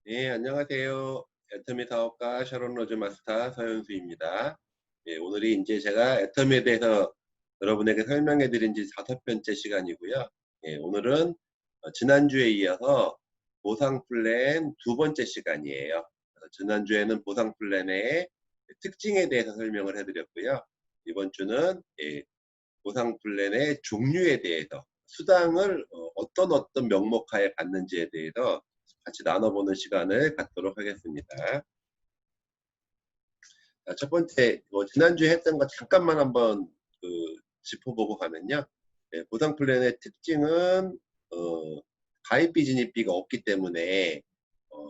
네, 안녕하세요. 애터미 사업가 샤론 로즈 마스터 서현수입니다. 예, 오늘이 이제 제가 애터미에 대해서 여러분에게 설명해 드린 지 5번째 시간이고요. 예, 오늘은 지난주에 이어서 보상 플랜 2번째 시간이에요. 지난주에는 보상 플랜의 특징에 대해서 설명을 해 드렸고요. 이번 주는 보상 플랜의 종류에 대해서 수당을 어떤 명목하에 받는지에 대해서 같이 나눠보는 시간을 갖도록 하겠습니다. 자, 첫 번째, 지난주에 했던 거 잠깐만 한번 그, 짚어보고 가면요. 보상 플랜의 특징은 가입비 진입비가 없기 때문에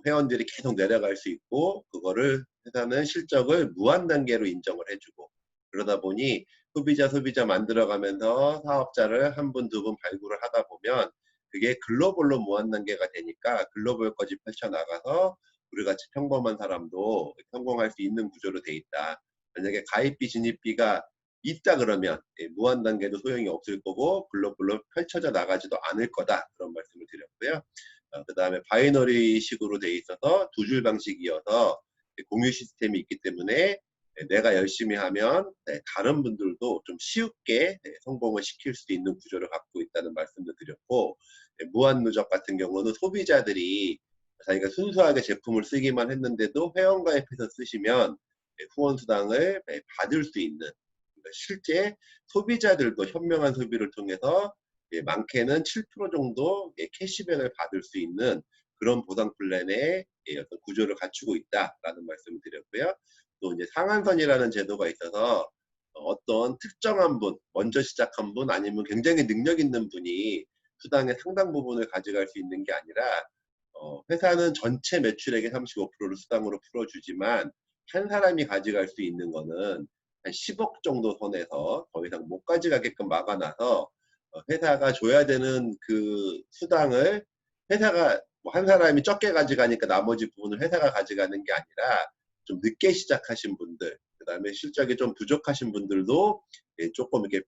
회원들이 계속 내려갈 수 있고, 그거를 회사는 실적을 무한 단계로 인정을 해주고, 그러다 보니 소비자 만들어가면서 사업자를 한 분, 두 분 발굴을 하다 보면 그게 글로벌로 무한 단계가 되니까 글로벌까지 펼쳐나가서 우리같이 평범한 사람도 성공할 수 있는 구조로 돼 있다. 만약에 가입비 진입비가 있다 그러면 무한 단계도 소용이 없을 거고 글로벌로 펼쳐져 나가지도 않을 거다, 그런 말씀을 드렸고요. 그 다음에 바이너리 식으로 돼 있어서 두 줄 방식이어서 공유 시스템이 있기 때문에 내가 열심히 하면 다른 분들도 좀 쉽게 성공을 시킬 수 있는 구조를 갖고 있다는 말씀도 드렸고, 무한 누적 같은 경우는 소비자들이 자기가 순수하게 제품을 쓰기만 했는데도 회원가입해서 쓰시면 후원 수당을 받을 수 있는, 그러니까 실제 소비자들도 현명한 소비를 통해서 많게는 7% 정도 캐시백을 받을 수 있는 그런 보상 플랜의 어떤 구조를 갖추고 있다라는 말씀을 드렸고요. 또 이제 상한선이라는 제도가 있어서 어떤 특정한 분, 먼저 시작한 분 아니면 굉장히 능력 있는 분이 수당의 상당 부분을 가져갈 수 있는 게 아니라 회사는 전체 매출액의 35%를 수당으로 풀어주지만 한 사람이 가져갈 수 있는 거는 한 10억 정도 선에서 더 이상 못 가져가게끔 막아놔서 회사가 줘야 되는 그 수당을 회사가 뭐한 사람이 적게 가져가니까 나머지 부분을 회사가 가져가는 게 아니라 좀 늦게 시작하신 분들, 그 다음에 실적이 좀 부족하신 분들도 조금 이렇게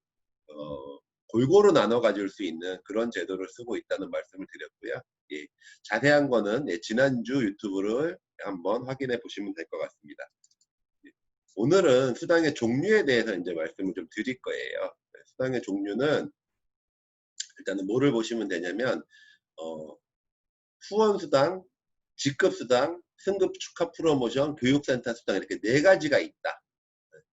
골고루 나눠 가질 수 있는 그런 제도를 쓰고 있다는 말씀을 드렸고요. 예, 자세한 거는 지난주 유튜브를 한번 확인해 보시면 될 것 같습니다. 예, 오늘은 수당의 종류에 대해서 이제 말씀을 좀 드릴 거예요. 수당의 종류는 일단은 뭐를 보시면 되냐면 어, 후원 수당, 직급 수당, 승급 축하 프로모션, 교육센터 수당, 이렇게 4가지가 있다.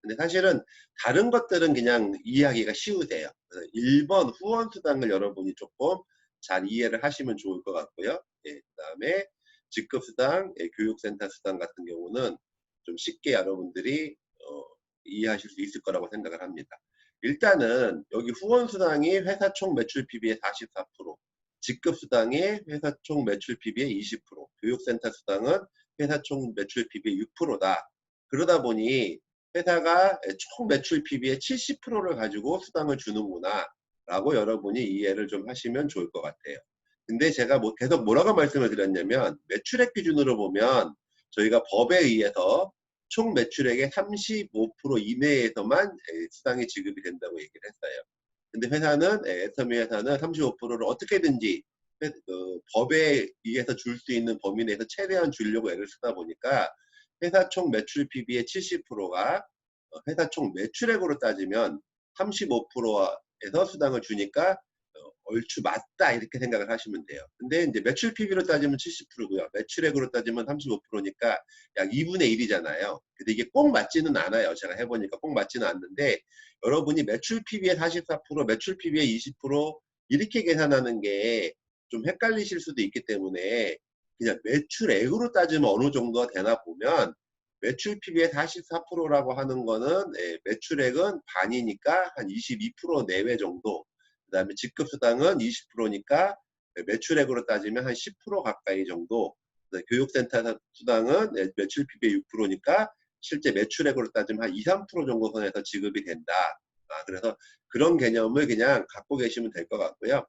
근데 사실은 다른 것들은 그냥 이해하기가 쉬우세요. 그래서 1번 후원 수당을 여러분이 조금 잘 이해를 하시면 좋을 것 같고요. 예, 그다음에 직급 수당, 교육센터 수당 같은 경우는 좀 쉽게 여러분들이 이해하실 수 있을 거라고 생각을 합니다. 일단은 여기 후원 수당이 회사 총 매출 PB의 44%, 직급 수당이 회사 총 매출 PB의 20%, 교육센터 수당은 회사 총 매출 PB의 6%다. 그러다 보니 회사가 총 매출 PB의 70%를 가지고 수당을 주는구나 라고 여러분이 이해를 좀 하시면 좋을 것 같아요. 근데 제가 계속 뭐라고 말씀을 드렸냐면 매출액 기준으로 보면 저희가 법에 의해서 총 매출액의 35% 이내에서만 수당이 지급이 된다고 얘기를 했어요. 근데 회사는 애터미 회사는 35%를 어떻게든지 법에 의해서 줄 수 있는 범위 내에서 최대한 주려고 애를 쓰다 보니까 회사 총 매출 PB의 70%가 회사 총 매출액으로 따지면 35%에서 수당을 주니까 얼추 맞다, 이렇게 생각을 하시면 돼요. 근데 이제 매출 PB로 따지면 70%고요. 매출액으로 따지면 35%니까 약 2분의 1이잖아요. 근데 이게 꼭 맞지는 않아요. 제가 해보니까 꼭 맞지는 않는데 여러분이 매출 PB의 44%, 매출 PB의 20% 이렇게 계산하는 게 좀 헷갈리실 수도 있기 때문에 그냥 매출액으로 따지면 어느 정도가 되나 보면 매출 PB의 44%라고 하는 거는 매출액은 반이니까 한 22% 내외 정도, 그 다음에 직급수당은 20%니까 매출액으로 따지면 한 10% 가까이 정도, 교육센터 수당은 매출 PB의 6%니까 실제 매출액으로 따지면 한 2, 3% 정도 선에서 지급이 된다. 그래서 그런 개념을 그냥 갖고 계시면 될 것 같고요.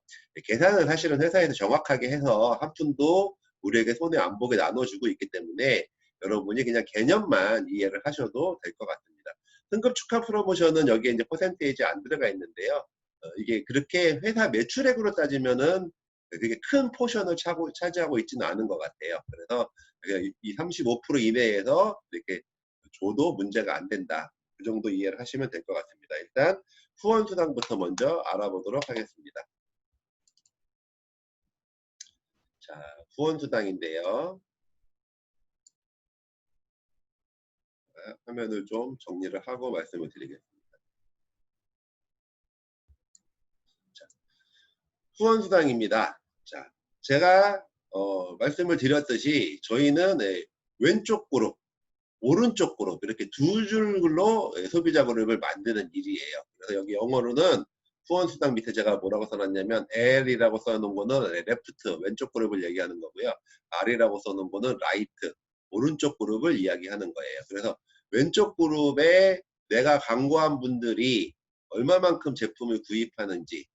계산은 사실은 회사에서 정확하게 해서 한 푼도 우리에게 손해 안 보게 나눠주고 있기 때문에 여러분이 그냥 개념만 이해를 하셔도 될 것 같습니다. 승급 축하 프로모션은 여기에 이제 퍼센테이지 안 들어가 있는데요. 이게 그렇게 회사 매출액으로 따지면은 되게 큰 포션을 차지하고 있지는 않은 것 같아요. 그래서 이 35% 이내에서 이렇게 줘도 문제가 안 된다. 그 정도 이해를 하시면 될 것 같습니다. 일단 후원수당부터 먼저 알아보도록 하겠습니다. 자, 후원수당인데요. 화면을 좀 정리를 하고 말씀을 드리겠습니다. 자, 후원수당입니다. 자, 제가 말씀을 드렸듯이 저희는 왼쪽 그룹, 오른쪽 그룹 이렇게 두 줄로 소비자 그룹을 만드는 일이에요. 그래서 여기 영어로는 후원수당 밑에 제가 뭐라고 써놨냐면 L이라고 써놓은 거는 레프트, 왼쪽 그룹을 얘기하는 거고요. R이라고 써놓은 거는 라이트, 오른쪽 그룹을 이야기하는 거예요. 그래서 왼쪽 그룹에 내가 광고한 분들이 얼마만큼 제품을 구입하는지,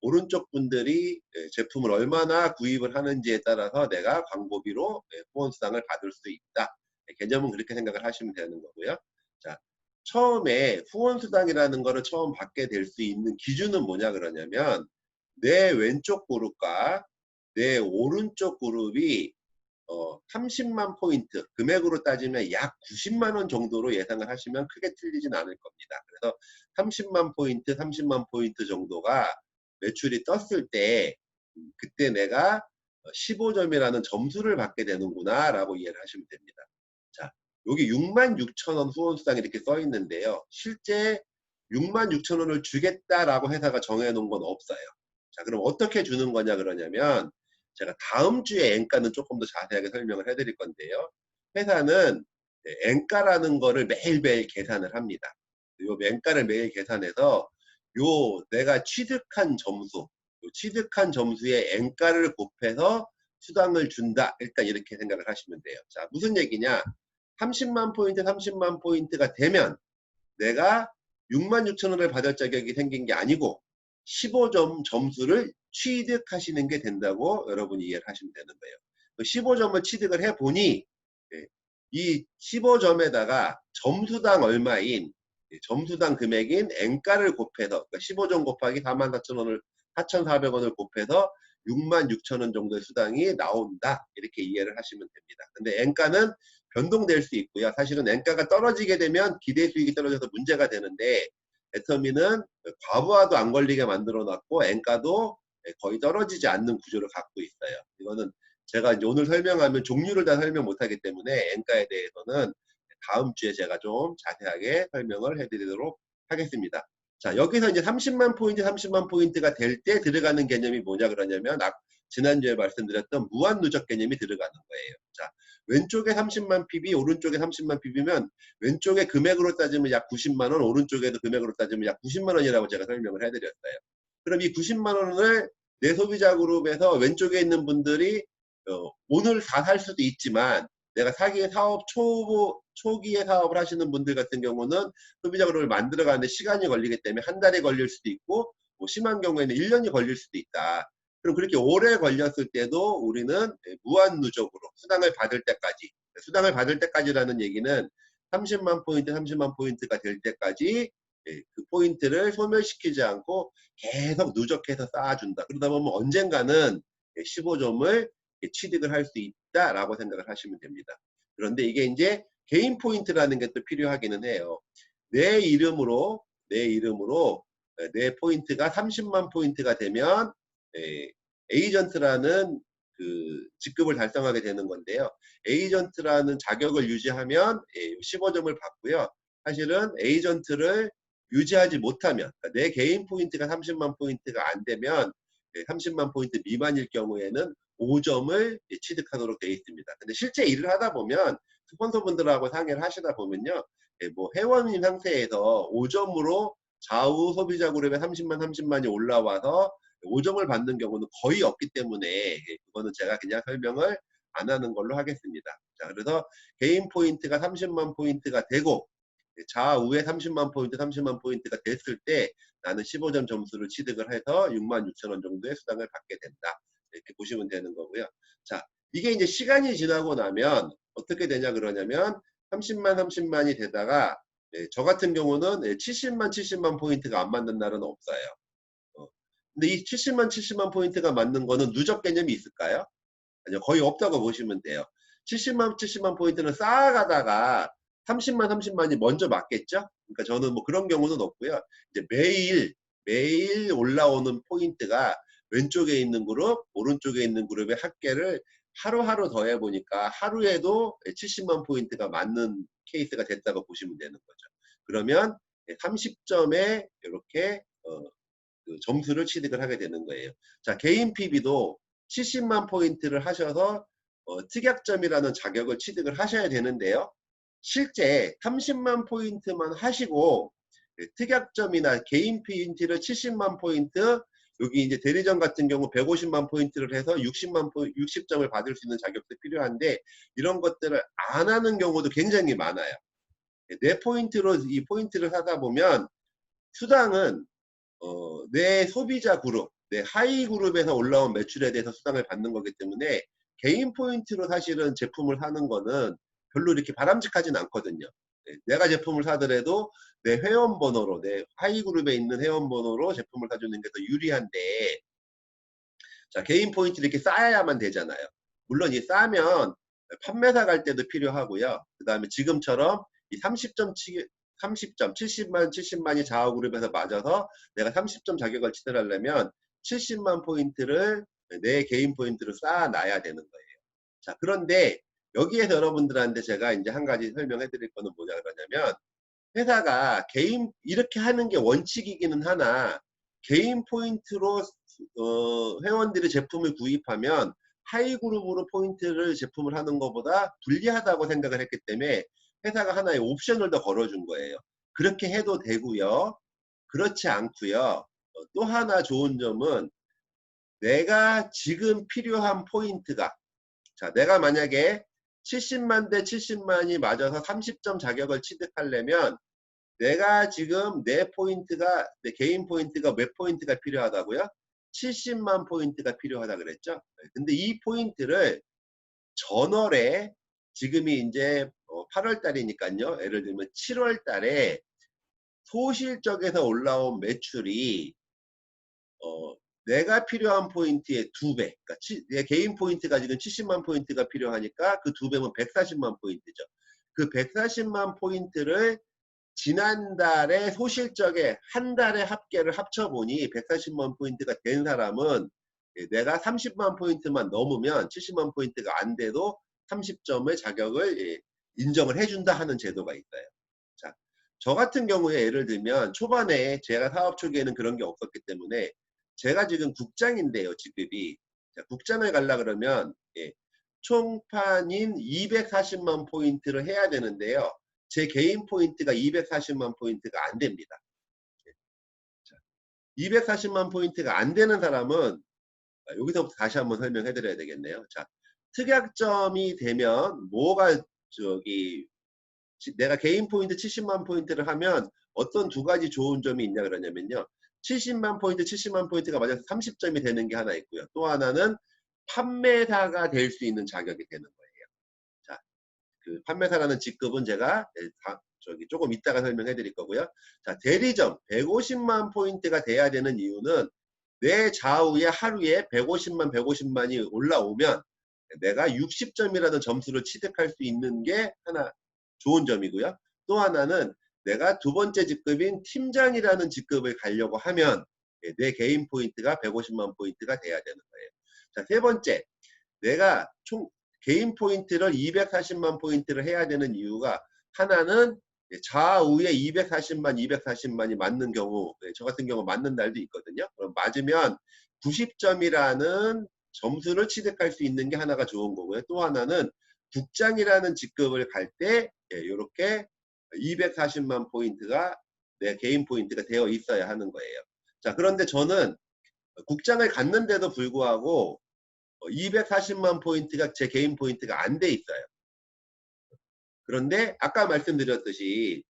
오른쪽 분들이 제품을 얼마나 구입을 하는지에 따라서 내가 광고비로 후원수당을 받을 수 있다. 개념은 그렇게 생각을 하시면 되는 거고요. 자, 처음에 후원수당이라는 거를 처음 받게 될 수 있는 기준은 뭐냐 그러냐면 내 왼쪽 그룹과 내 오른쪽 그룹이 30만 포인트, 금액으로 따지면 약 90만 원 정도로 예상을 하시면 크게 틀리진 않을 겁니다. 그래서 30만 포인트, 30만 포인트 정도가 매출이 떴을 때 그때 내가 15점이라는 점수를 받게 되는구나 라고 이해를 하시면 됩니다. 자, 여기 66,000원 후원수당 이렇게 써 있는데요. 실제 66,000원을 주겠다라고 회사가 정해놓은 건 없어요. 자, 그럼 어떻게 주는 거냐 그러냐면 제가 다음 주에 N가는 조금 더 자세하게 설명을 해드릴 건데요. 회사는 N가라는 거를 매일매일 계산을 합니다. 요 N가를 매일 계산해서 요 내가 취득한 점수, 요 취득한 점수의 N가를 곱해서 수당을 준다. 일단 이렇게 생각을 하시면 돼요. 자, 무슨 얘기냐? 30만 포인트, 30만 포인트가 되면 내가 66,000원을 받을 자격이 생긴 게 아니고 15점 점수를 취득하시는 게 된다고 여러분이 이해를 하시면 되는 거예요. 15점을 취득을 해보니 이 15점에다가 점수당 얼마인 점수당 금액인 N가를 곱해서 그러니까 15점 곱하기 44,000원을 4,400원을 곱해서 66,000원 정도의 수당이 나온다. 이렇게 이해를 하시면 됩니다. 근데 N가는 변동될 수 있고요. 사실은 N가가 떨어지게 되면 기대 수익이 떨어져서 문제가 되는데 애터미는 과부하도 안 걸리게 만들어 놨고 N가도 거의 떨어지지 않는 구조를 갖고 있어요. 이거는 제가 이제 오늘 설명하면 종류를 다 설명 못하기 때문에 N가에 대해서는 다음 주에 제가 좀 자세하게 설명을 해드리도록 하겠습니다. 자, 여기서 이제 30만 포인트, 30만 포인트가 될 때 들어가는 개념이 뭐냐 그러냐면 지난주에 말씀드렸던 무한 누적 개념이 들어가는 거예요. 자, 왼쪽에 30만 PB, 오른쪽에 30만 PB면 왼쪽에 금액으로 따지면 약 90만 원, 오른쪽에도 금액으로 따지면 약 90만 원이라고 제가 설명을 해드렸어요. 그럼 이 90만 원을 내 소비자 그룹에서 왼쪽에 있는 분들이 오늘 다 살 수도 있지만 내가 사기의 사업 초기에 사업을 하시는 분들 같은 경우는 소비자 그룹을 만들어가는데 시간이 걸리기 때문에 한 달이 걸릴 수도 있고 뭐 심한 경우에는 1년이 걸릴 수도 있다. 그럼 그렇게 오래 걸렸을 때도 우리는 무한 누적으로 수당을 받을 때까지, 수당을 받을 때까지라는 얘기는 30만 포인트, 30만 포인트가 될 때까지 그 포인트를 소멸시키지 않고 계속 누적해서 쌓아준다. 그러다 보면 언젠가는 15점을 취득을 할 수 있다라고 생각을 하시면 됩니다. 그런데 이게 이제 개인 포인트라는 게 또 필요하기는 해요. 내 이름으로 내 포인트가 30만 포인트가 되면 에이전트라는 그 직급을 달성하게 되는 건데요. 에이전트라는 자격을 유지하면 15점을 받고요. 사실은 에이전트를 유지하지 못하면 그러니까 내 개인 포인트가 30만 포인트가 안 되면 30만 포인트 미만일 경우에는 5점을 취득하도록 되어 있습니다. 근데 실제 일을 하다 보면 스폰서분들하고 상의를 하시다 보면요. 뭐 회원님 상태에서 5점으로 좌우 소비자 그룹에 30만이 올라와서 5점을 받는 경우는 거의 없기 때문에 그거는 제가 그냥 설명을 안 하는 걸로 하겠습니다. 자, 그래서 개인 포인트가 30만 포인트가 되고 좌우에 30만 포인트가 됐을 때 나는 15점 점수를 취득을 해서 66,000원 정도의 수당을 받게 된다. 이렇게 보시면 되는 거고요. 자, 이게 이제 시간이 지나고 나면 어떻게 되냐 그러냐면 30만이 되다가 저 같은 경우는 70만 포인트가 안 맞는 날은 없어요. 근데 이 70만 포인트가 맞는 거는 누적 개념이 있을까요? 아니요, 거의 없다고 보시면 돼요. 70만 포인트는 쌓아가다가 30만이 먼저 맞겠죠? 그러니까 저는 뭐 그런 경우는 없고요. 이제 매일 올라오는 포인트가 왼쪽에 있는 그룹, 오른쪽에 있는 그룹의 합계를 하루하루 더해 보니까 하루에도 70만 포인트가 맞는 케이스가 됐다고 보시면 되는 거죠. 그러면 30점에 이렇게 그 점수를 취득을 하게 되는 거예요. 자, 개인 PB도 70만 포인트를 하셔서 특약점이라는 자격을 취득을 하셔야 되는데요. 실제 30만 포인트만 하시고 특약점이나 개인 PB를 70만 포인트, 여기 이제 대리점 같은 경우 150만 포인트를 해서 60점을 받을 수 있는 자격도 필요한데 이런 것들을 안 하는 경우도 굉장히 많아요. 내 포인트로 이 포인트를 사다 보면 수당은 내 소비자 그룹, 내 하위 그룹에서 올라온 매출에 대해서 수당을 받는 거기 때문에 개인 포인트로 사실은 제품을 사는 거는 별로 이렇게 바람직하진 않거든요. 내가 제품을 사더라도 내 회원 번호로, 내 하위 그룹에 있는 회원 번호로 제품을 사주는 게 더 유리한데, 자, 개인 포인트 이렇게 쌓아야만 되잖아요. 물론 이 쌓으면 판매사 갈 때도 필요하고요. 그 다음에 지금처럼 이 30점, 70만이 좌우 그룹에서 맞아서 내가 30점 자격을 취득하려면 70만 포인트를 내 개인 포인트로 쌓아놔야 되는 거예요. 자, 그런데 여기에서 여러분들한테 제가 이제 한 가지 설명해 드릴 거는 뭐냐 그러냐면, 회사가 개인 이렇게 하는 게 원칙이기는 하나 개인 포인트로 회원들이 제품을 구입하면 하이 그룹으로 포인트를 제품을 하는 것보다 불리하다고 생각을 했기 때문에 회사가 하나의 옵션을 더 걸어준 거예요. 그렇게 해도 되고요. 그렇지 않고요. 또 하나 좋은 점은 내가 지금 필요한 포인트가, 자, 내가 만약에 70만 대 70만이 맞아서 30점 자격을 취득하려면 내가 지금 내 개인 포인트가 몇 포인트가 필요하다고요? 70만 포인트가 필요하다 그랬죠? 근데 이 포인트를 전월에, 지금이 이제 8월 달이니까요. 예를 들면 7월 달에 소실적에서 올라온 매출이 내가 필요한 포인트의 2배, 그러니까 내 개인 포인트가 지금 70만 포인트가 필요하니까 그 2배면 140만 포인트죠. 그 140만 포인트를 지난달에 소실적에 한 달의 합계를 합쳐보니 140만 포인트가 된 사람은 내가 30만 포인트만 넘으면 70만 포인트가 안 돼도 30점의 자격을 인정을 해준다 하는 제도가 있어요. 자, 저 같은 경우에 예를 들면 초반에 제가 사업 초기에는 그런 게 없었기 때문에 제가 지금 국장인데요, 직급이. 자, 국장을 가려 그러면 총판인 240만 포인트를 해야 되는데요. 제 개인 포인트가 240만 포인트가 안 됩니다. 240만 포인트가 안 되는 사람은 여기서부터 다시 한번 설명해 드려야 되겠네요. 자, 특약점이 되면 뭐가 내가 개인 포인트 70만 포인트를 하면 어떤 두 가지 좋은 점이 있냐 그러냐면요. 70만 포인트가 맞아서 30점이 되는 게 하나 있고요. 또 하나는 판매사가 될 수 있는 자격이 되는 거예요. 자, 그 판매사라는 직급은 제가 조금 이따가 설명해 드릴 거고요. 자, 대리점 150만 포인트가 돼야 되는 이유는 내 좌우에 하루에 150만이 올라오면 내가 60점이라는 점수를 취득할 수 있는 게 하나 좋은 점이고요. 또 하나는 내가 두 번째 직급인 팀장이라는 직급을 가려고 하면 내 개인 포인트가 150만 포인트가 돼야 되는 거예요. 자, 세 번째, 내가 총 개인 포인트를 240만 포인트를 해야 되는 이유가 하나는 좌우에 240만이 맞는 경우, 저 같은 경우 맞는 날도 있거든요. 그럼 맞으면 90점이라는 점수를 취득할 수 있는 게 하나가 좋은 거고요. 또 하나는 국장이라는 직급을 갈 때 이렇게 240만 포인트가 내 개인 포인트가 되어 있어야 하는 거예요. 자, 그런데 저는 국장을 갔는데도 불구하고 240만 포인트가 제 개인 포인트가 안 돼 있어요. 그런데 아까 말씀드렸듯이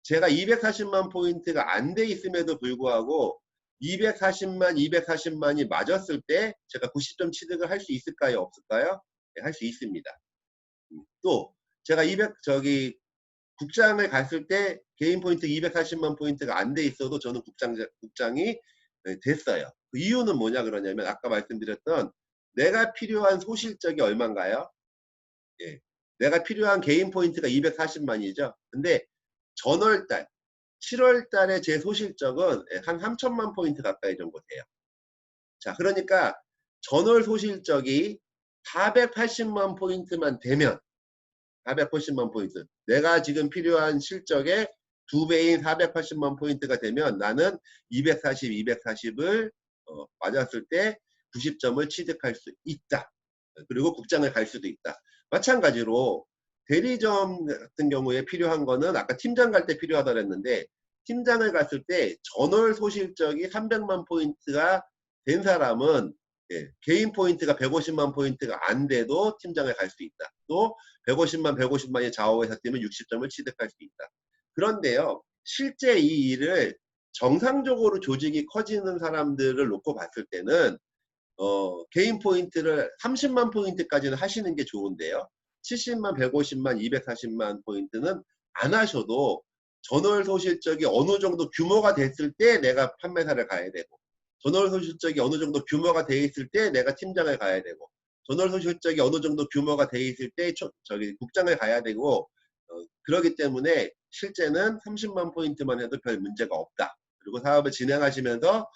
제가 240만 포인트가 안 돼 있음에도 불구하고 240만이 맞았을 때 제가 90점 취득을 할 수 있을까요? 없을까요? 네, 할 수 있습니다. 또 제가 국장을 갔을 때 개인 포인트 240만 포인트가 안 돼 있어도 저는 국장이 됐어요. 그 이유는 뭐냐 그러냐면 아까 말씀드렸던 내가 필요한 소실적이 얼마인가요? 예. 내가 필요한 개인 포인트가 240만이죠. 근데 전월달 7월 달에 제 소실적은 한 3천만 포인트 가까이 정도 돼요. 자, 그러니까 전월 소실적이 480만 포인트만 되면 480만 포인트. 내가 지금 필요한 실적의 2배인 480만 포인트가 되면 나는 240, 240을 맞았을 때 90점을 취득할 수 있다. 그리고 국장을 갈 수도 있다. 마찬가지로 대리점 같은 경우에 필요한 거는 아까 팀장 갈 때 필요하다 그랬는데 팀장을 갔을 때 전월 소실적이 300만 포인트가 된 사람은 개인 포인트가 150만 포인트가 안 돼도 팀장을 갈 수 있다. 또 150만이 좌우해서 뛰면 60점을 취득할 수 있다. 그런데요, 실제 이 일을 정상적으로 조직이 커지는 사람들을 놓고 봤을 때는 개인 포인트를 30만 포인트까지는 하시는 게 좋은데요. 70만, 150만, 240만 포인트는 안 하셔도 전월 소실적이 어느 정도 규모가 됐을 때 내가 판매사를 가야 되고 전월 소실적이 어느 정도 규모가 돼 있을 때 내가 팀장을 가야 되고 전월 소실적이 어느 정도 규모가 돼 있을 때 국장을 가야 되고 그러기 때문에 실제는 30만 포인트만 해도 별 문제가 없다. 그리고 사업을 진행하시면서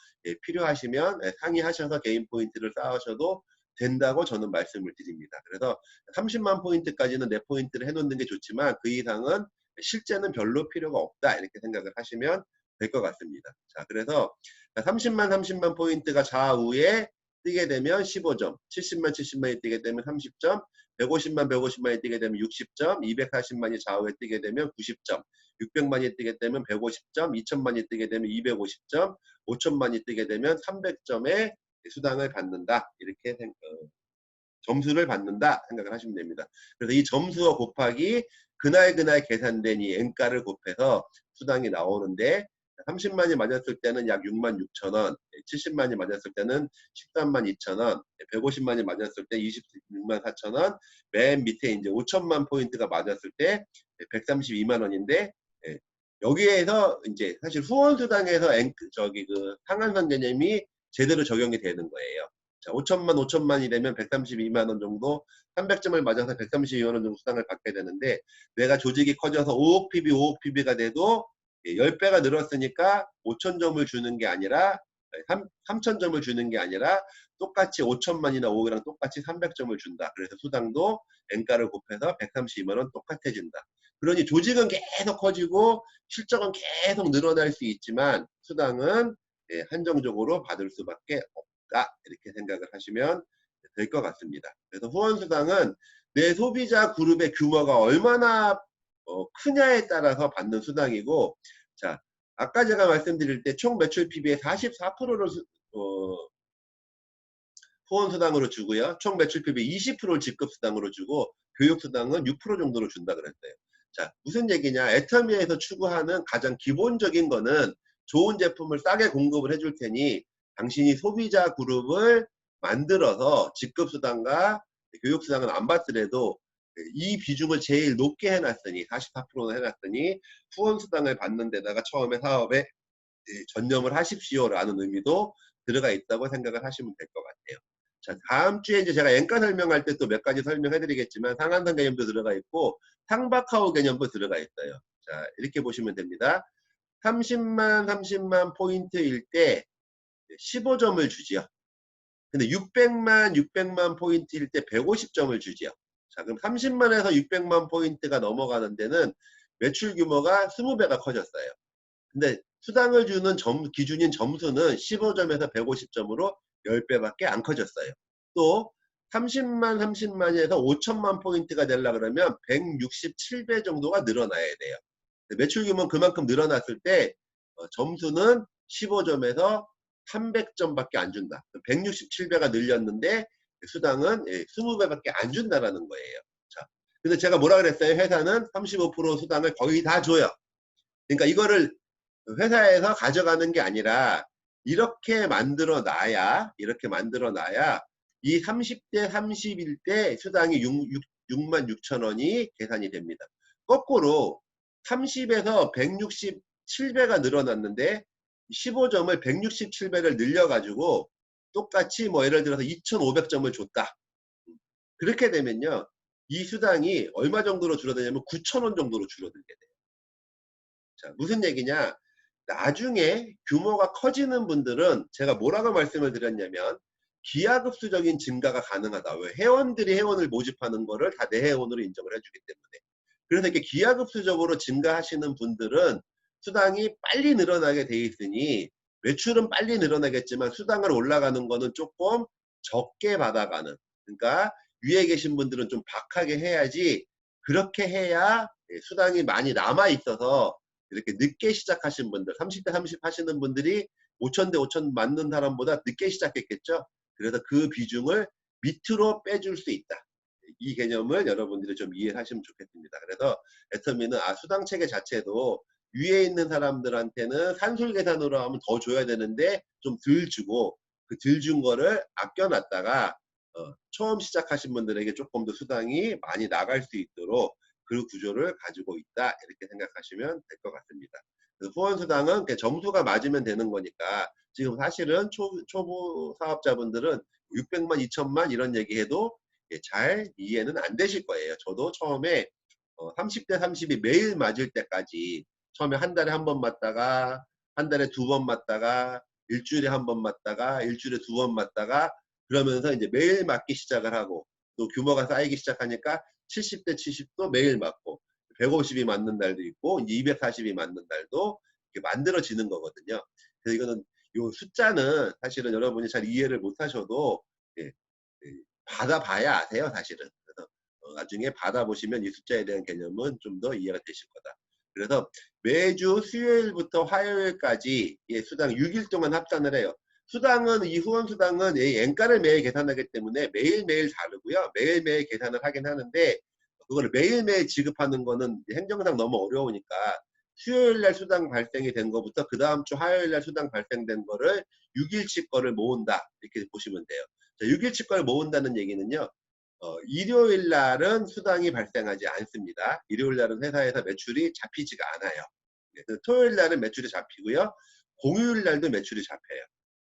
필요하시면 상의하셔서 개인 포인트를 쌓으셔도 된다고 저는 말씀을 드립니다. 그래서 30만 포인트까지는 내 포인트를 해놓는 게 좋지만 그 이상은 실제는 별로 필요가 없다 이렇게 생각을 하시면 될 것 같습니다. 자, 그래서 30만 포인트가 좌우에 뛰게 되면 15점, 70만이 뛰게 되면 30점, 150만이 뛰게 되면 60점, 240만이 좌우에 뛰게 되면 90점, 600만이 뛰게 되면 150점, 2000만이 뛰게 되면 250점, 5000만이 뛰게 되면 300점의 수당을 받는다. 이렇게 점수를 받는다 생각을 하시면 됩니다. 그래서 이 점수와 곱하기 그날 계산된 이 N가를 곱해서 수당이 나오는데 30만이 맞았을 때는 약 6만 6천 원, 70만이 맞았을 때는 13만 2천 원, 150만이 맞았을 때 26만 4천 원, 맨 밑에 이제 5천만 포인트가 맞았을 때 132만 원인데 여기에서 이제 사실 후원수당에서 상한선 개념이 제대로 적용이 되는 거예요. 자, 5천만이 되면 132만 원 정도 300점을 맞아서 132만 원 정도 수당을 받게 되는데 내가 조직이 커져서 5억 PB가 돼도 10배가 늘었으니까 5천점을 주는 게 아니라 3천점을 주는 게 아니라 똑같이 5천만이나 5억이랑 똑같이 300점을 준다. 그래서 수당도 N가를 곱해서 132만 원 똑같아진다. 그러니 조직은 계속 커지고 실적은 계속 늘어날 수 있지만 수당은 한정적으로 받을 수밖에 없다. 이렇게 생각을 하시면 될 것 같습니다. 그래서 후원수당은 내 소비자 그룹의 규모가 얼마나 크냐에 따라서 받는 수당이고, 자, 아까 제가 말씀드릴 때 총 매출 PB의 44%를 후원수당으로 주고요. 총 매출 PB 20%를 직급수당으로 주고 교육수당은 6% 정도로 준다 그랬어요. 자, 무슨 얘기냐. 애터미에서 추구하는 가장 기본적인 거는 좋은 제품을 싸게 공급을 해줄 테니 당신이 소비자 그룹을 만들어서 직급수당과 교육수당은 안 받더라도 이 비중을 제일 높게 해놨으니 44%는 해놨더니 후원수당을 받는 데다가 처음에 사업에 전념을 하십시오라는 의미도 들어가 있다고 생각을 하시면 될 것 같아요. 자, 다음 주에 이제 제가 엔가 설명할 때 또 몇 가지 설명해 드리겠지만 상한선 개념도 들어가 있고 상박하우 개념도 들어가 있어요. 자, 이렇게 보시면 됩니다. 30만 포인트일 때 15점을 주지요. 근데 600만 포인트일 때 150점을 주지요. 자, 그럼 30만에서 600만 포인트가 넘어가는 데는 매출 규모가 20배가 커졌어요. 근데 수당을 주는 기준인 점수는 15점에서 150점으로 10배밖에 안 커졌어요. 또 30만에서 5천만 포인트가 되려고 그러면 167배 정도가 늘어나야 돼요. 매출 규모는 그만큼 늘어났을 때 점수는 15점에서 300점밖에 안 준다. 167배가 늘렸는데 수당은 20배밖에 안 준다라는 거예요. 자, 근데 제가 뭐라 그랬어요? 회사는 35% 수당을 거의 다 줘요. 그러니까 이거를 회사에서 가져가는 게 아니라 이렇게 만들어 놔야 이 30대 31대 수당이 6만 6천 원이 계산이 됩니다. 거꾸로 30에서 167배가 늘어났는데 15점을 167배를 늘려가지고 똑같이 뭐 예를 들어서 2,500점을 줬다. 그렇게 되면요. 이 수당이 얼마 정도로 줄어드냐면 9,000원 정도로 줄어들게 돼요. 자, 무슨 얘기냐? 나중에 규모가 커지는 분들은 제가 뭐라고 말씀을 드렸냐면 기하급수적인 증가가 가능하다. 왜? 회원들이 회원을 모집하는 거를 다 내 회원으로 인정을 해주기 때문에. 그래서 이렇게 기하급수적으로 증가하시는 분들은 수당이 빨리 늘어나게 돼 있으니 매출은 빨리 늘어나겠지만 수당을 올라가는 거는 조금 적게 받아가는. 그러니까 위에 계신 분들은 좀 박하게 해야지 그렇게 해야 수당이 많이 남아 있어서 이렇게 늦게 시작하신 분들 30대 30 하시는 분들이 5,000대 5,000 맞는 사람보다 늦게 시작했겠죠. 그래서 그 비중을 밑으로 빼줄 수 있다. 이 개념을 여러분들이 좀 이해하시면 좋겠습니다. 그래서 애터미는 수당 체계 자체도 위에 있는 사람들한테는 산술 계산으로 하면 더 줘야 되는데 좀 덜 주고 그 덜 준 거를 아껴놨다가 처음 시작하신 분들에게 조금 더 수당이 많이 나갈 수 있도록 그 구조를 가지고 있다 이렇게 생각하시면 될 것 같습니다. 후원수당은 점수가 맞으면 되는 거니까 지금 사실은 초보 사업자분들은 600만 2천만 이런 얘기해도 잘 이해는 안 되실 거예요. 저도 처음에 30대 30이 매일 맞을 때까지 처음에 한 달에 한 번 맞다가 한 달에 두 번 맞다가 일주일에 한 번 맞다가 일주일에 두 번 맞다가 그러면서 이제 매일 맞기 시작을 하고 또 규모가 쌓이기 시작하니까 70대 70도 매일 맞고 150이 맞는 날도 있고 이제 240이 맞는 날도 이렇게 만들어지는 거거든요. 그래서 이거는 요 숫자는 사실은 여러분이 잘 이해를 못 하셔도 예, 받아봐야 아세요, 사실은. 그래서 나중에 받아보시면 이 숫자에 대한 개념은 좀 더 이해가 되실 거다. 그래서 매주 수요일부터 화요일까지 수당 6일 동안 합산을 해요. 수당은 이 후원 수당은 엔가를 매일 계산하기 때문에 매일매일 다르고요. 매일매일 계산을 하긴 하는데 그거를 매일매일 지급하는 거는 행정상 너무 어려우니까 수요일날 수당 발생이 된 거부터 그 다음 주 화요일날 수당 발생된 거를 6일치 거를 모은다 이렇게 보시면 돼요. 자, 6일치 거를 모은다는 얘기는요. 일요일 날은 수당이 발생하지 않습니다. 일요일 날은 회사에서 매출이 잡히지가 않아요. 토요일 날은 매출이 잡히고요. 공휴일 날도 매출이 잡혀요.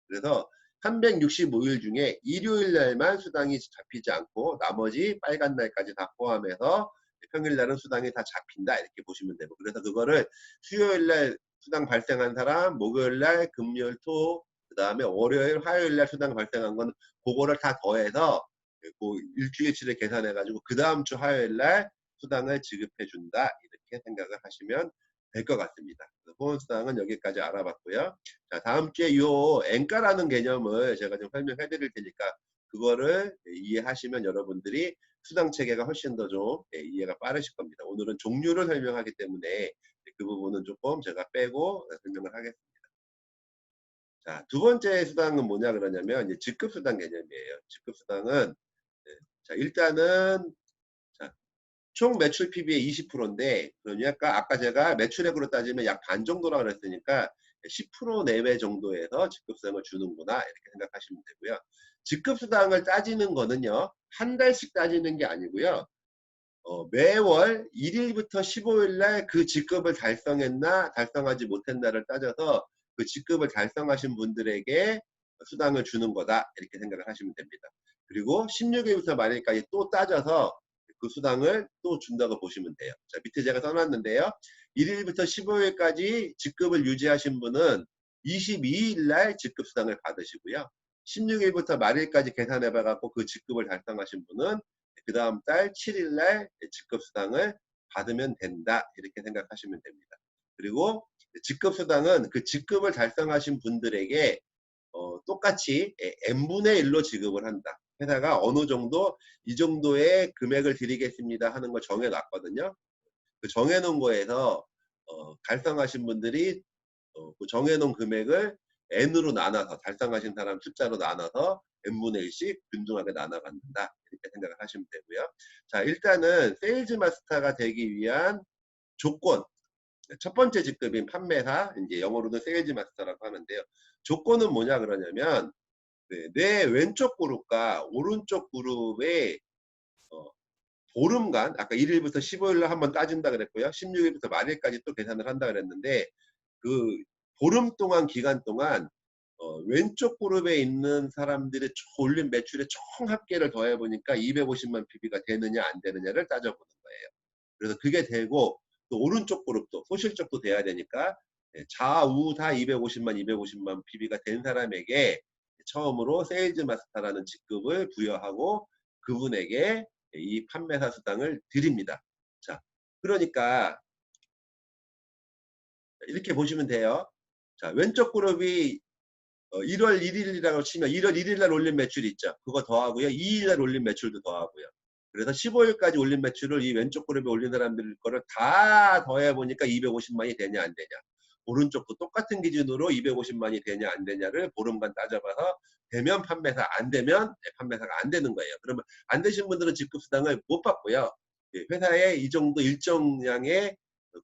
그래서 365일 중에 일요일 날만 수당이 잡히지 않고 나머지 빨간 날까지 다 포함해서 평일 날은 수당이 다 잡힌다 이렇게 보시면 되고 그래서 그거를 수요일 날 수당 발생한 사람, 목요일 날, 금요일, 토, 그 다음에 월요일, 화요일 날 수당 발생한 건 그거를 다 더해서 그 일주일치를 계산해가지고 그 다음 주 화요일 날 수당을 지급해 준다 이렇게 생각을 하시면 될 것 같습니다. 후원수당은 여기까지 알아봤고요. 자, 다음 주에 요 엔가라는 개념을 제가 좀 설명해 드릴 테니까 그거를 이해하시면 여러분들이 수당 체계가 훨씬 더 좀 이해가 빠르실 겁니다. 오늘은 종류를 설명하기 때문에 그 부분은 조금 제가 빼고 설명을 하겠습니다. 자, 두 번째 수당은 뭐냐 그러냐면 이제 직급수당 개념이에요. 직급수당은 자, 일단은 자, 총 매출 PB의 20%인데 그러니까 아까 제가 매출액으로 따지면 약 반 정도라고 그랬으니까 10% 내외 정도에서 직급수당을 주는구나 이렇게 생각하시면 되고요. 직급수당을 따지는 거는요. 한 달씩 따지는 게 아니고요. 매월 1일부터 15일 날 그 직급을 달성했나 달성하지 못했나를 따져서 그 직급을 달성하신 분들에게 수당을 주는 거다 이렇게 생각을 하시면 됩니다. 그리고 16일부터 말일까지 또 따져서 그 수당을 또 준다고 보시면 돼요. 자, 밑에 제가 써놨는데요. 1일부터 15일까지 직급을 유지하신 분은 22일 날 직급 수당을 받으시고요. 16일부터 말일까지 계산해 봐갖고 그 직급을 달성하신 분은 그 다음 달 7일 날 직급수당을 받으면 된다 이렇게 생각하시면 됩니다. 그리고 직급수당은 그 직급을 달성하신 분들에게 똑같이 n분의 1로 지급을 한다. 회사가 어느 정도 이 정도의 금액을 드리겠습니다 하는 걸 정해놨거든요. 그 정해놓은 거에서 달성하신 분들이 그 정해놓은 금액을 n으로 나눠서 달성하신 사람 숫자로 나눠서 n분의 1씩 균등하게 나눠 갖는다 이렇게 생각을 하시면 되고요. 자, 일단은 세일즈 마스터가 되기 위한 조건 첫 번째 직급인 판매사 이제 영어로는 세일즈 마스터라고 하는데요. 조건은 뭐냐 그러냐면 내 왼쪽 그룹과 오른쪽 그룹의 보름간 아까 1일부터 15일날 한번 따진다 그랬고요. 16일부터 말일까지 또 계산을 한다 그랬는데 그 보름 동안 기간 동안 왼쪽 그룹에 있는 사람들의 올린 매출의 총 합계를 더해 보니까 250만 PB가 되느냐 안 되느냐를 따져보는 거예요. 그래서 그게 되고 또 오른쪽 그룹도 소실적도 돼야 되니까 좌우 다 250만 PB가 된 사람에게 처음으로 세일즈 마스터라는 직급을 부여하고 그분에게 이 판매사 수당을 드립니다. 자, 그러니까 이렇게 보시면 돼요. 자, 왼쪽 그룹이 1월 1일이라고 치면 1월 1일 날 올린 매출 있죠. 그거 더하고요. 2일 날 올린 매출도 더하고요. 그래서 15일까지 올린 매출을 이 왼쪽 그룹에 올린 사람들 거를 다 더해보니까 250만이 되냐 안 되냐. 오른쪽도 똑같은 기준으로 250만이 되냐 안 되냐를 보름간 따져봐서 되면 판매사, 안 되면 판매사가 안 되는 거예요. 그러면 안 되신 분들은 직급수당을 못 받고요. 회사에 이 정도 일정량의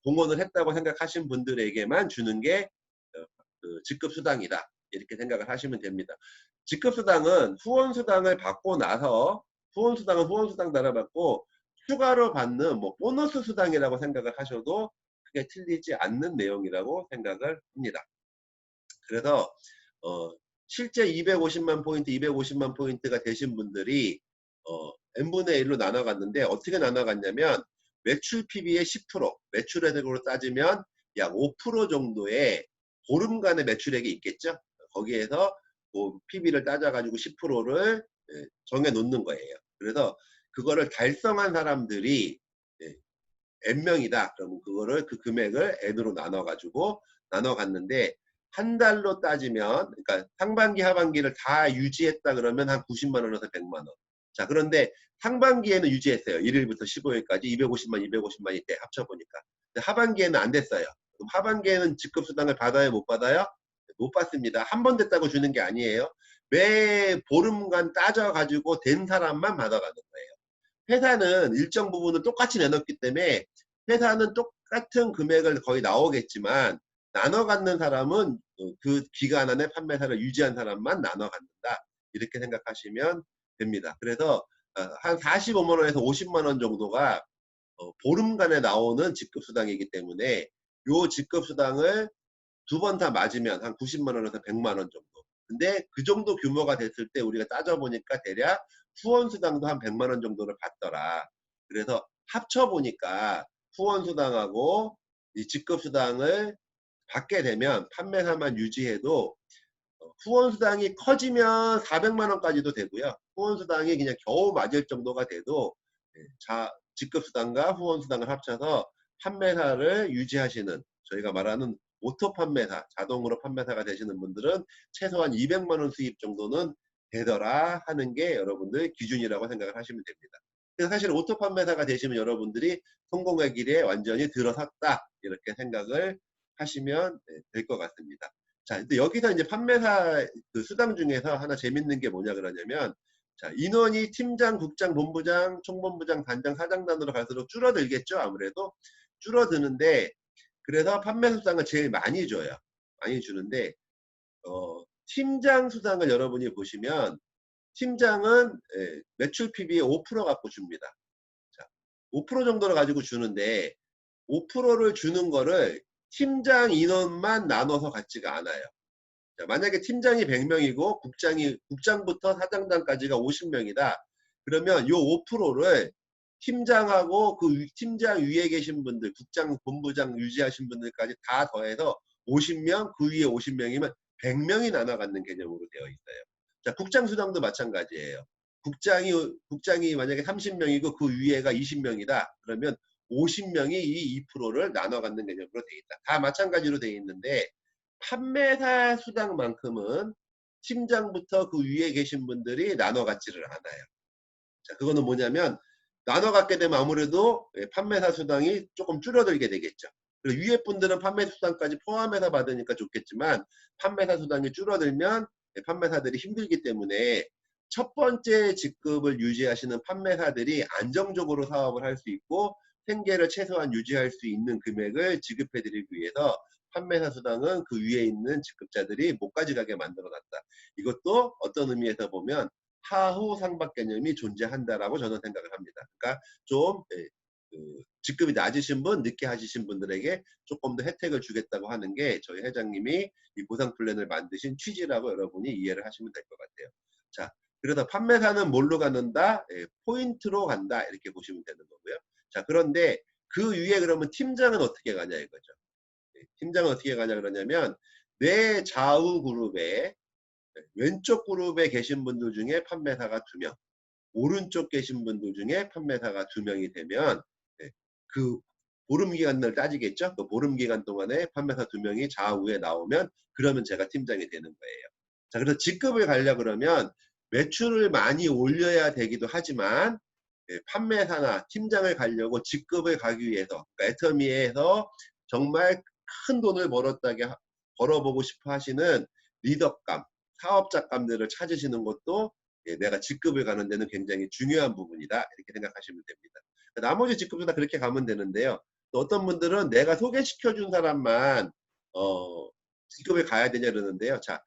공헌을 했다고 생각하신 분들에게만 주는 게 그 직급수당이다. 이렇게 생각을 하시면 됩니다. 직급수당은 후원수당을 받고 나서 후원수당은 후원수당 달아받고 추가로 받는 뭐 보너스 수당이라고 생각을 하셔도 그게 틀리지 않는 내용이라고 생각을 합니다. 그래서 실제 250만 포인트, 250만 포인트가 되신 분들이 n분의 1로 나눠갔는데 어떻게 나눠갔냐면 매출 PB의 10%, 매출액으로 따지면 약 5% 정도의 보름간의 매출액이 있겠죠. 거기에서 뭐 PB를 따져가지고 10%를 정해 놓는 거예요. 그래서 그거를 달성한 사람들이 n명이다. 그러면 그거를 그 금액을 n으로 나눠가지고 나눠갔는데 한 달로 따지면 그러니까 상반기 하반기를 다 유지했다 그러면 한 90만 원에서 100만 원. 자, 그런데 상반기에는 유지했어요. 1일부터 15일까지 250만이 때 합쳐보니까. 하반기에는 안 됐어요. 그럼 하반기에는 직급수당을 받아요? 못 받아요? 못 받습니다. 한 번 됐다고 주는 게 아니에요. 매 보름간 따져가지고 된 사람만 받아가는 거예요. 회사는 일정 부분을 똑같이 내놓기 때문에 회사는 똑같은 금액을 거의 나오겠지만 나눠 갖는 사람은 그 기간 안에 판매사를 유지한 사람만 나눠 갖는다. 이렇게 생각하시면 됩니다. 그래서 한 45만 원에서 50만 원 정도가 보름간에 나오는 직급수당이기 때문에 요 직급수당을 두 번 다 맞으면 한 90만 원에서 100만 원 정도. 근데 그 정도 규모가 됐을 때 우리가 따져보니까 대략 후원수당도 한 100만 원 정도를 받더라. 그래서 합쳐보니까 후원수당하고 이 직급수당을 받게 되면 판매사만 유지해도 후원수당이 커지면 400만 원까지도 되고요. 후원수당이 그냥 겨우 맞을 정도가 돼도 직급수당과 후원수당을 합쳐서 판매사를 유지하시는 저희가 말하는 오토 판매사, 자동으로 판매사가 되시는 분들은 최소한 200만 원 수입 정도는 되더라 하는 게 여러분들 기준이라고 생각을 하시면 됩니다. 그래서 사실 오토 판매사가 되시면 여러분들이 성공의 길에 완전히 들어섰다 이렇게 생각을 하시면 될 것 같습니다. 자, 근데 여기서 이제 판매사 그 수당 중에서 하나 재밌는 게 뭐냐 그러냐면 자, 인원이 팀장, 국장, 본부장, 총본부장, 단장, 사장단으로 갈수록 줄어들겠죠. 아무래도 줄어드는데 그래서 판매 수당을 제일 많이 줘요. 많이 주는데 팀장 수당을 여러분이 보시면 팀장은 매출 PB의 5% 갖고 줍니다. 자, 5% 정도를 가지고 주는데 5%를 주는 거를 팀장 인원만 나눠서 갖지가 않아요. 자, 만약에 팀장이 100명이고 국장부터 사장단까지가 50명이다. 그러면 이 5%를 팀장하고 그 팀장 위에 계신 분들, 국장, 본부장 유지하신 분들까지 다 더해서 50명, 그 위에 50명이면 100명이 나눠 갖는 개념으로 되어 있어요. 자, 국장 수당도 마찬가지예요. 국장이 만약에 30명이고 그 위에가 20명이다. 그러면 50명이 이 2%를 나눠 갖는 개념으로 되어 있다. 다 마찬가지로 되어 있는데 판매사 수당만큼은 팀장부터 그 위에 계신 분들이 나눠 갖지를 않아요. 자, 그거는 뭐냐면 나눠 갖게 되면 아무래도 판매사 수당이 조금 줄어들게 되겠죠. 그리고 위에 분들은 판매사 수당까지 포함해서 받으니까 좋겠지만 판매사 수당이 줄어들면 판매사들이 힘들기 때문에 첫 번째 직급을 유지하시는 판매사들이 안정적으로 사업을 할 수 있고 생계를 최소한 유지할 수 있는 금액을 지급해 드리기 위해서 판매사 수당은 그 위에 있는 직급자들이 못 가져가게 만들어놨다. 이것도 어떤 의미에서 보면 하후 상박 개념이 존재한다라고 저는 생각을 합니다. 그러니까 좀 직급이 낮으신 분, 늦게 하시신 분들에게 조금 더 혜택을 주겠다고 하는 게 저희 회장님이 이 보상 플랜을 만드신 취지라고 여러분이 이해를 하시면 될 것 같아요. 자, 그래서 판매사는 뭘로 갖는다? 예, 포인트로 간다. 이렇게 보시면 되는 거고요. 자, 그런데 그 위에 그러면 팀장은 어떻게 가냐 이거죠. 예, 팀장은 어떻게 가냐 그러냐면 내 좌우 그룹에 왼쪽 그룹에 계신 분들 중에 판매사가 2명, 오른쪽 계신 분들 중에 판매사가 2명이 되면 네, 그 보름 기간을 따지겠죠. 그 보름 기간 동안에 판매사 2명이 좌우에 나오면 그러면 제가 팀장이 되는 거예요. 자, 그래서 직급을 가려 그러면 매출을 많이 올려야 되기도 하지만 판매사나 팀장을 가려고 직급을 가기 위해서 그러니까 애터미에서 정말 큰 돈을 벌어보고 싶어 하시는 리더감, 사업자감들을 찾으시는 것도 내가 직급을 가는 데는 굉장히 중요한 부분이다. 이렇게 생각하시면 됩니다. 나머지 직급도 다 그렇게 가면 되는데요. 또 어떤 분들은 내가 소개시켜준 사람만 직급을 가야 되냐 그러는데요. 자,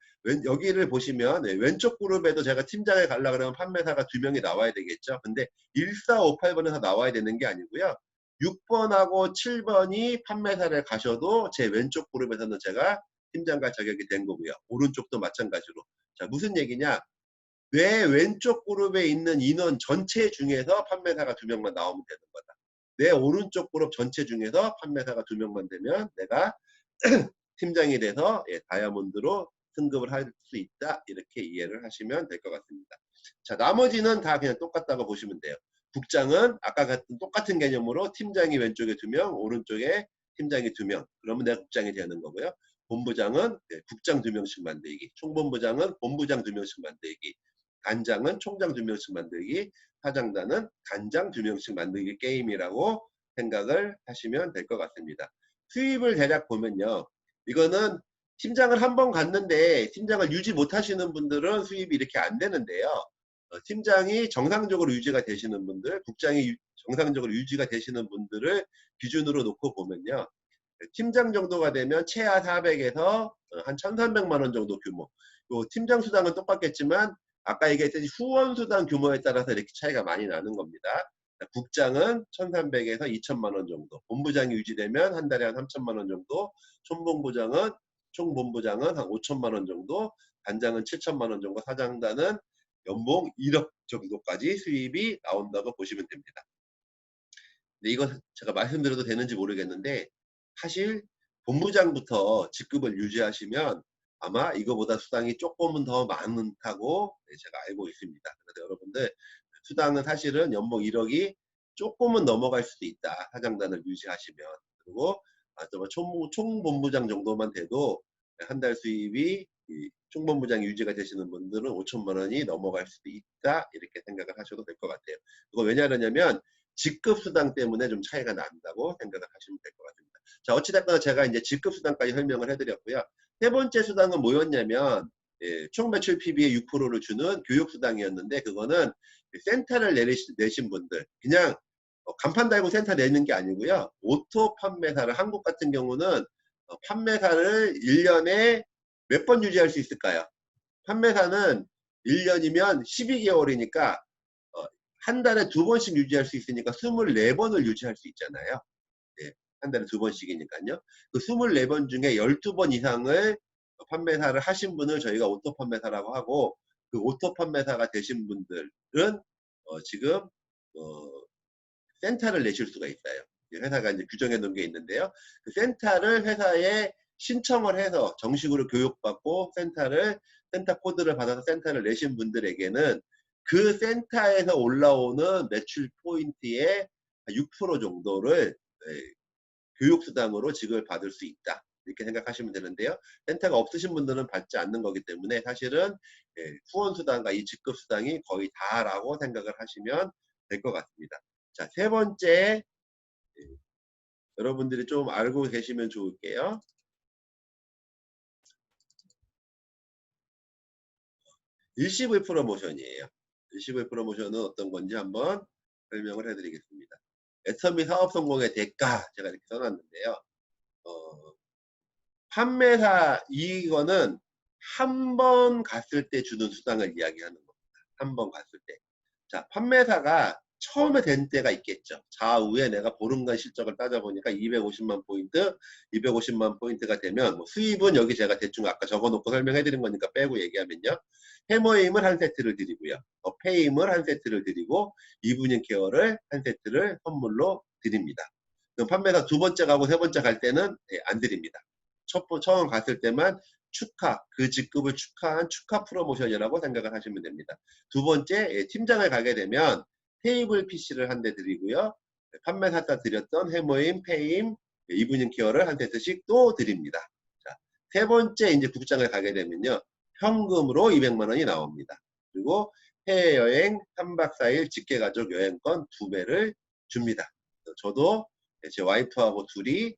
여기를 보시면 왼쪽 그룹에도 제가 팀장을 가려고 그러면 판매사가 2명이 나와야 되겠죠. 근데 1458번에서 나와야 되는 게 아니고요. 6번하고 7번이 판매사를 가셔도 제 왼쪽 그룹에서는 제가 팀장과 자격이 된 거고요. 오른쪽도 마찬가지로. 자, 무슨 얘기냐? 내 왼쪽 그룹에 있는 인원 전체 중에서 판매사가 2명만 나오면 되는 거다. 내 오른쪽 그룹 전체 중에서 판매사가 2명만 되면 내가 팀장이 돼서 다이아몬드로 승급을 할 수 있다. 이렇게 이해를 하시면 될 것 같습니다. 자, 나머지는 다 그냥 똑같다고 보시면 돼요. 국장은 아까 같은 똑같은 개념으로 팀장이 왼쪽에 2명, 오른쪽에 팀장이 2명. 그러면 내가 국장이 되는 거고요. 본부장은 국장 2명씩 만들기. 총본부장은 본부장 2명씩 만들기. 단장은 총장 2명씩 만들기. 사장단은 단장 2명씩 만들기 게임이라고 생각을 하시면 될 것 같습니다. 수입을 대략 보면요. 이거는 팀장을 한 번 갔는데 팀장을 유지 못하시는 분들은 수입이 이렇게 안 되는데요. 팀장이 정상적으로 유지가 되시는 분들, 국장이 정상적으로 유지가 되시는 분들을 기준으로 놓고 보면요. 팀장 정도가 되면 최하 400에서 한 1,300만 원 정도 규모. 요 팀장 수당은 똑같겠지만 아까 얘기했듯이 후원 수당 규모에 따라서 이렇게 차이가 많이 나는 겁니다. 국장은 1,300에서 2,000만 원 정도. 본부장이 유지되면 한 달에 한 3,000만 원 정도. 총본부장은 한 5천만 원 정도. 단장은 7천만 원 정도. 사장단은 연봉 1억 정도까지 수입이 나온다고 보시면 됩니다. 근데 이거 제가 말씀드려도 되는지 모르겠는데 사실 본부장부터 직급을 유지하시면 아마 이거보다 수당이 조금은 더 많다고 제가 알고 있습니다. 그래서 여러분들 수당은 사실은 연봉 1억이 조금은 넘어갈 수도 있다. 사장단을 유지하시면. 그리고 총본부장 정도만 돼도 한 달 수입이 총본부장 유지가 되시는 분들은 5천만 원이 넘어갈 수도 있다. 이렇게 생각을 하셔도 될 것 같아요. 그거 왜냐 그러냐면 직급 수당 때문에 좀 차이가 난다고 생각을 하시면 될 것 같습니다. 자, 어찌됐거나 제가 이제 직급 수당까지 설명을 해드렸고요. 세 번째 수당은 뭐였냐면 총 매출 PB의 6%를 주는 교육 수당이었는데 그거는 센터를 내신 분들 그냥 간판 달고 센터 내는 게 아니고요. 오토 판매사를 한국 같은 경우는 판매사를 1년에 몇 번 유지할 수 있을까요? 판매사는 1년이면 12개월이니까 한 달에 2번씩 유지할 수 있으니까 24번을 유지할 수 있잖아요. 네, 한 달에 2번씩이니까요. 그 24번 중에 12번 이상을 판매사를 하신 분을 저희가 오토 판매사라고 하고 그 오토 판매사가 되신 분들은 지금 센터를 내실 수가 있어요. 회사가 이제 규정해 놓은 게 있는데요. 그 센터를 회사에 신청을 해서 정식으로 교육받고 센터 코드를 받아서 센터를 내신 분들에게는 그 센터에서 올라오는 매출 포인트의 6% 정도를 교육수당으로 지급을 받을 수 있다. 이렇게 생각하시면 되는데요. 센터가 없으신 분들은 받지 않는 거기 때문에 사실은 후원수당과 이 직급수당이 거의 다라고 생각을 하시면 될 것 같습니다. 자, 세 번째 여러분들이 좀 알고 계시면 좋을게요. 일시불 프로모션이에요. 일시불 프로모션은 어떤 건지 한번 설명을 해드리겠습니다. 애터미 사업 성공의 대가 제가 이렇게 써놨는데요. 판매사 이거는 한 번 갔을 때 주는 수당을 이야기하는 겁니다. 한 번 갔을 때. 자, 판매사가 처음에 된 때가 있겠죠. 좌우에 내가 보름간 실적을 따져보니까 250만 포인트, 250만 포인트가 되면 뭐 수입은 여기 제가 대충 아까 적어놓고 설명해드린 거니까 빼고 얘기하면요. 해머임을 한 세트를 드리고요. 페임을 한 세트를 드리고 이브닝 케어를 한 세트를 선물로 드립니다. 그럼 판매사 두 번째 가고 세 번째 갈 때는 안 드립니다. 처음 갔을 때만 축하, 그 직급을 축하한 축하 프로모션이라고 생각을 하시면 됩니다. 두 번째, 팀장을 가게 되면 테이블 PC를 한 대 드리고요. 판매사가 드렸던 해모임, 페임, 이브닝 케어를 한 세트씩 또 드립니다. 자, 세 번째 이제 국장을 가게 되면요. 현금으로 200만 원이 나옵니다. 그리고 해외여행 3박 4일 직계가족 여행권 2배를 줍니다. 저도 제 와이프하고 둘이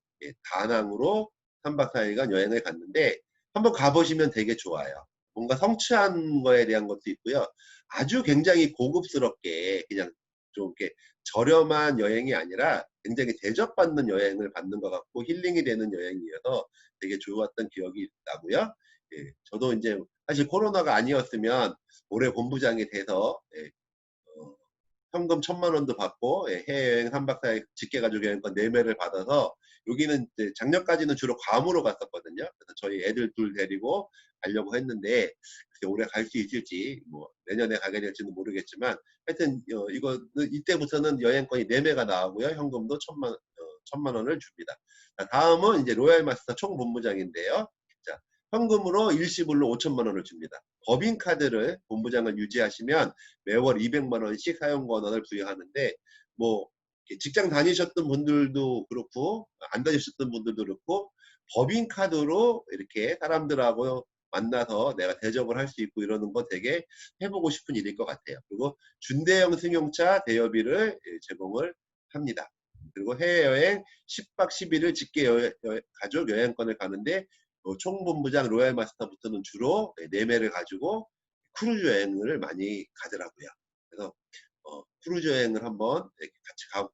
다낭으로 3박 4일간 여행을 갔는데 한번 가보시면 되게 좋아요. 뭔가 성취한 거에 대한 것도 있고요. 아주 굉장히 고급스럽게 그냥 좀 이렇게 저렴한 여행이 아니라 굉장히 대접받는 여행을 받는 것 같고 힐링이 되는 여행이어서 되게 좋았던 기억이 나고요. 예, 저도 이제 사실 코로나가 아니었으면 올해 본부장이 돼서 현금 1,000만 원도 받고 해외여행 3박 4일 직계가족 여행권 4매를 받아서 여기는 이제 작년까지는 주로 괌으로 갔었거든요. 그래서 저희 애들 둘 데리고 가려고 했는데 올해 갈 수 있을지 뭐 내년에 가게 될지는 모르겠지만 하여튼 이거 이때부터는 여행권이 4매가 나오고요. 현금도 1,000만 원을 줍니다. 자, 다음은 이제 로얄 마스터 총본부장인데요. 자, 현금으로 일시불로 5,000만 원을 줍니다. 법인카드를 본부장을 유지하시면 매월 200만 원씩 사용 권한을 부여하는데 뭐 직장 다니셨던 분들도 그렇고 안 다니셨던 분들도 그렇고 법인카드로 이렇게 사람들하고 만나서 내가 대접을 할 수 있고 이러는 거 되게 해보고 싶은 일일 것 같아요. 그리고 준대형 승용차 대여비를 제공을 합니다. 그리고 해외여행 10박 11일 직계 가족 여행권을 가는데 총본부장 로얄 마스터부터는 주로 4매를 가지고 크루즈 여행을 많이 가더라고요. 그래서 크루즈 여행을 한번 같이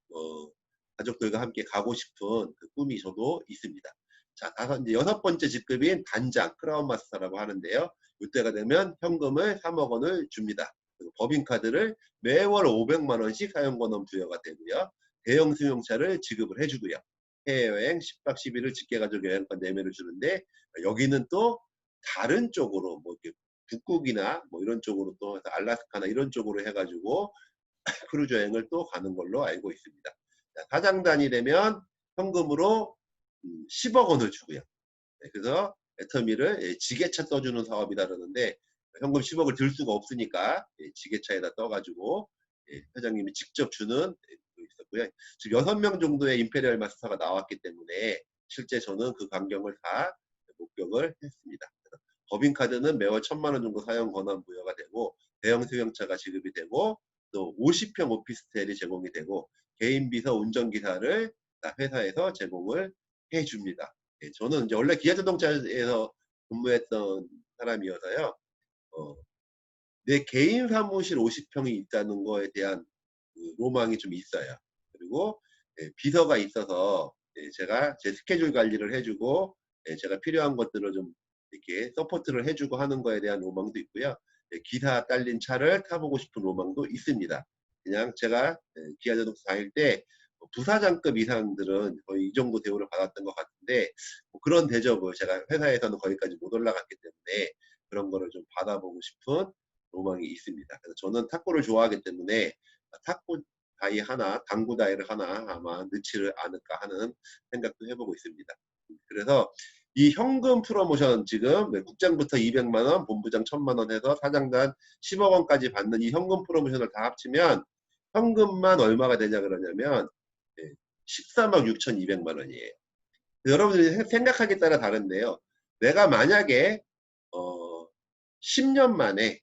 가족들과 함께 가고 싶은 그 꿈이 저도 있습니다. 자, 이제 6번째 직급인 단장 크라운 마스터라고 하는데요. 이때가 되면 현금을 3억 원을 줍니다. 그리고 법인카드를 매월 500만 원씩 사용권은 부여가 되고요. 대형 승용차를 지급을 해주고요. 해외여행 10박 11일 직계가족 여행권 4매를 주는데 여기는 또 다른 쪽으로 뭐 이렇게 북극이나 뭐 이런 쪽으로 또 알라스카나 이런 쪽으로 해가지고 크루즈 여행을 또 가는 걸로 알고 있습니다. 자, 사장단이 되면 현금으로 10억 원을 주고요. 네, 그래서 애터미를 지게차 떠주는 사업이다 그러는데 현금 10억을 들 수가 없으니까 지게차에다 떠가지고 회장님이 직접 주는 있었고요. 지금 6명 정도의 임페리얼 마스터가 나왔기 때문에 실제 저는 그 광경을 다 목격을 했습니다. 법인카드는 매월 1,000만 원 정도 사용 권한 부여가 되고 대형 승용차가 지급이 되고 또 50평 오피스텔이 제공이 되고 개인 비서 운전기사를 회사에서 제공을 해줍니다. 저는 이제 원래 기아자동차에서 근무했던 사람이어서요. 내 개인 사무실 50평이 있다는 거에 대한 그 로망이 좀 있어요. 그리고 비서가 있어서 제가 제 스케줄 관리를 해주고 제가 필요한 것들을 좀 이렇게 서포트를 해주고 하는 거에 대한 로망도 있고요. 기사 딸린 차를 타보고 싶은 로망도 있습니다. 그냥 제가 기아자동차 다닐 때 부사장급 이상들은 거의 이 정도 대우를 받았던 것 같은데 뭐 그런 대접을 제가 회사에서는 거기까지 못 올라갔기 때문에 그런 거를 좀 받아보고 싶은 로망이 있습니다. 그래서 저는 탁구를 좋아하기 때문에 탁구 다이 하나, 당구 다이를 하나 아마 넣지를 않을까 하는 생각도 해보고 있습니다. 그래서 이 현금 프로모션 지금 국장부터 200만 원, 본부장 1,000만 원 해서 사장단 10억 원까지 받는 이 현금 프로모션을 다 합치면 현금만 얼마가 되냐 그러냐면 13억 6,200만 원이에요. 여러분들이 생각하기에 따라 다른데요. 내가 만약에 10년 만에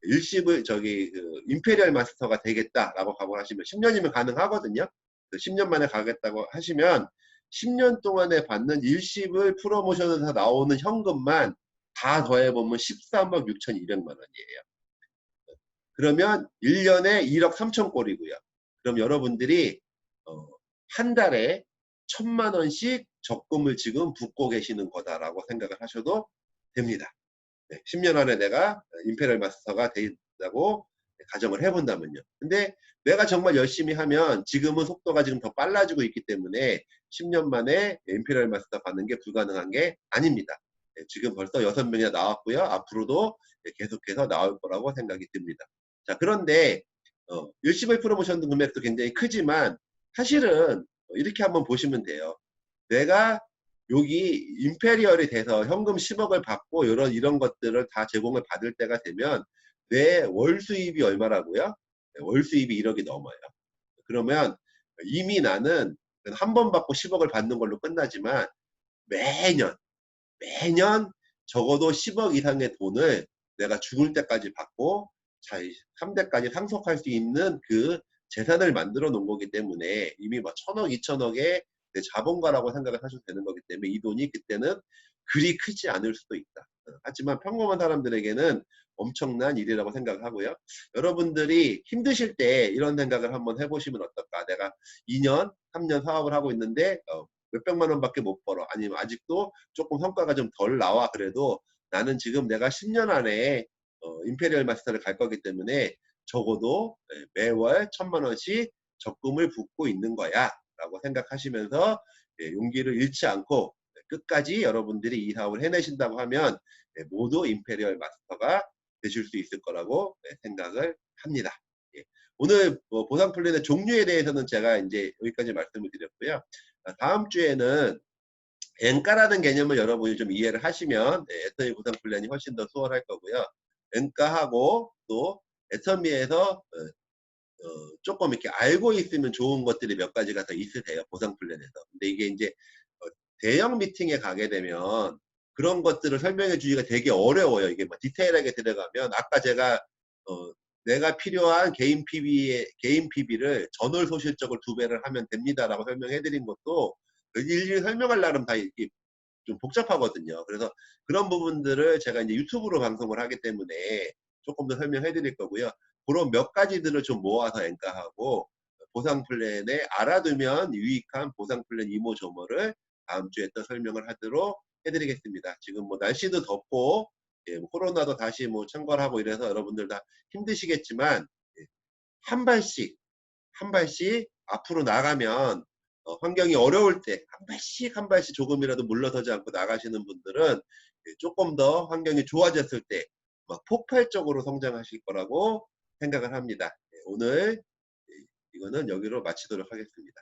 일시불 임페리얼 마스터가 되겠다라고 각오를 하시면 10년이면 가능하거든요. 10년 만에 가겠다고 하시면 10년 동안에 받는 일시불 프로모션에서 나오는 현금만 다 더해보면 13억 6,200만 원이에요. 그러면 1년에 1억 3천 꼴이고요. 그럼 여러분들이 한 달에 1,000만 원씩 적금을 지금 붓고 계시는 거다라고 생각을 하셔도 됩니다. 10년 안에 내가 임페리얼 마스터가 된다고 가정을 해본다면요. 근데 내가 정말 열심히 하면 지금은 속도가 지금 더 빨라지고 있기 때문에 10년 만에 임페리얼 마스터 받는 게 불가능한 게 아닙니다. 지금 벌써 6명이나 나왔고요. 앞으로도 계속해서 나올 거라고 생각이 듭니다. 자, 그런데 일시불 프로모션 금액도 굉장히 크지만 사실은 이렇게 한번 보시면 돼요. 내가 여기 임페리얼이 돼서 현금 10억을 받고 이런 것들을 다 제공을 받을 때가 되면 내 월 수입이 얼마라고요? 월 수입이 1억이 넘어요. 그러면 이미 나는 한 번 받고 10억을 받는 걸로 끝나지만 매년 적어도 10억 이상의 돈을 내가 죽을 때까지 받고 3대까지 상속할 수 있는 그 재산을 만들어 놓은 거기 때문에 이미 막 1000억, 2000억의 내 자본가라고 생각을 하셔도 되는 거기 때문에 이 돈이 그때는 그리 크지 않을 수도 있다. 하지만 평범한 사람들에게는 엄청난 일이라고 생각을 하고요. 여러분들이 힘드실 때 이런 생각을 한번 해보시면 어떨까? 내가 2년, 3년 사업을 하고 있는데 몇백만 원밖에 못 벌어. 아니면 아직도 조금 성과가 좀 덜 나와. 그래도 나는 지금 내가 10년 안에 임페리얼 마스터를 갈 거기 때문에 적어도 매월 1000만 원씩 적금을 붓고 있는 거야 라고 생각하시면서 용기를 잃지 않고 끝까지 여러분들이 이 사업을 해내신다고 하면 모두 임페리얼 마스터가 되실 수 있을 거라고 생각을 합니다. 오늘 보상 플랜의 종류에 대해서는 제가 이제 여기까지 말씀을 드렸고요. 다음 주에는 엔가라는 개념을 여러분이 좀 이해를 하시면 애터미 보상 플랜이 훨씬 더 수월할 거고요. 엔가하고 또 애터미에서 조금 이렇게 알고 있으면 좋은 것들이 몇 가지가 더 있으세요. 보상 플랜에서. 근데 이게 이제 대형 미팅에 가게 되면 그런 것들을 설명해 주기가 되게 어려워요. 이게 뭐 디테일하게 들어가면 아까 제가 내가 필요한 개인 PB를 전월 소실적을 2배를 하면 됩니다라고 설명해 드린 것도 일일이 설명할 나름 다 이렇게 좀 복잡하거든요. 그래서 그런 부분들을 제가 이제 유튜브로 방송을 하기 때문에 조금 더 설명해 드릴 거고요. 그런 몇 가지들을 좀 모아서 엔가하고 보상 플랜에 알아두면 유익한 보상 플랜 이모저모를 다음 주에 또 설명을 하도록 해드리겠습니다. 지금 뭐 날씨도 덥고 뭐 코로나도 다시 뭐 창궐하고 이래서 여러분들 다 힘드시겠지만 한 발씩 한 발씩 앞으로 나가면 환경이 어려울 때 한 발씩 조금이라도 물러서지 않고 나가시는 분들은 조금 더 환경이 좋아졌을 때 막 폭발적으로 성장하실 거라고 생각을 합니다. 오늘 이거는 여기로 마치도록 하겠습니다.